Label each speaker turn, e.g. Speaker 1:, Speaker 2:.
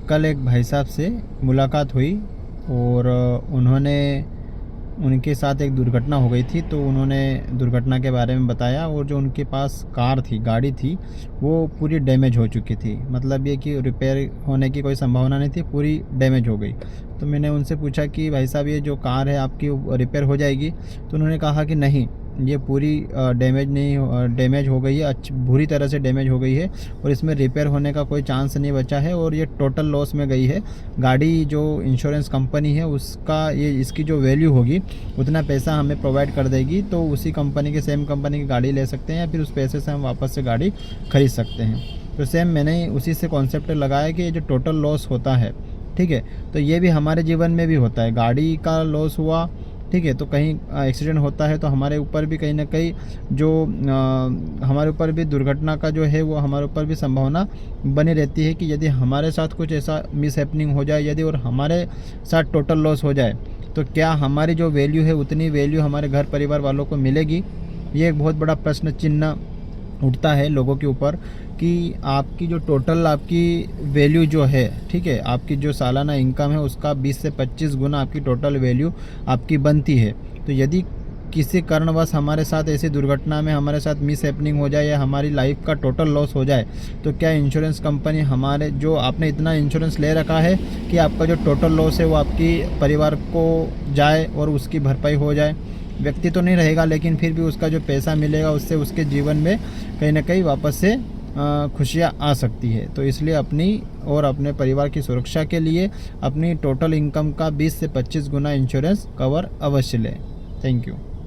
Speaker 1: कल एक भाई साहब से मुलाकात हुई और उनके साथ एक दुर्घटना हो गई थी, तो उन्होंने दुर्घटना के बारे में बताया और जो उनके पास गाड़ी थी वो पूरी डैमेज हो चुकी थी। मतलब ये कि रिपेयर होने की कोई संभावना नहीं थी, पूरी डैमेज हो गई। तो मैंने उनसे पूछा कि भाई साहब ये जो कार है आपकी रिपेयर हो जाएगी? तो उन्होंने कहा कि नहीं, ये पूरी डैमेज हो गई है, बुरी तरह से डैमेज हो गई है और इसमें रिपेयर होने का कोई चांस नहीं बचा है और ये टोटल लॉस में गई है। गाड़ी जो इंश्योरेंस कंपनी है उसका इसकी जो वैल्यू होगी उतना पैसा हमें प्रोवाइड कर देगी, तो उसी कंपनी के सेम कंपनी की गाड़ी ले सकते हैं या फिर उस पैसे से हम वापस से गाड़ी खरीद सकते हैं। तो सेम मैंने उसी से कॉन्सेप्ट लगाया कि ये जो टोटल लॉस होता है, ठीक है, तो ये भी हमारे जीवन में भी होता है। गाड़ी का लॉस हुआ, ठीक है, तो कहीं एक्सीडेंट होता है तो हमारे ऊपर भी कहीं ना कहीं जो हमारे ऊपर भी दुर्घटना का जो है वो हमारे ऊपर भी संभावना बनी रहती है कि यदि हमारे साथ कुछ ऐसा मिस हैपनिंग हो जाए यदि और हमारे साथ टोटल लॉस हो जाए तो क्या हमारी जो वैल्यू है उतनी वैल्यू हमारे घर परिवार वालों को मिलेगी? ये एक बहुत बड़ा प्रश्न चिन्ह उठता है लोगों के ऊपर कि आपकी जो टोटल आपकी वैल्यू जो है, ठीक है, आपकी जो सालाना इनकम है उसका 20 से 25 गुना आपकी टोटल वैल्यू आपकी बनती है। तो यदि किसी कारणवश हमारे साथ ऐसी दुर्घटना में हमारे साथ मिस हैपनिंग हो जाए या हमारी लाइफ का टोटल लॉस हो जाए तो क्या इंश्योरेंस कंपनी हमारे जो आपने इतना इंश्योरेंस ले रखा है कि आपका जो टोटल लॉस है वो आपकी परिवार को जाए और उसकी भरपाई हो जाए? व्यक्ति तो नहीं रहेगा लेकिन फिर भी उसका जो पैसा मिलेगा उससे उसके जीवन में कहीं ना कहीं वापस से खुशियाँ आ सकती है। तो इसलिए अपनी और अपने परिवार की सुरक्षा के लिए अपनी टोटल इनकम का 20 से 25 गुना इंश्योरेंस कवर अवश्य लें। Thank you.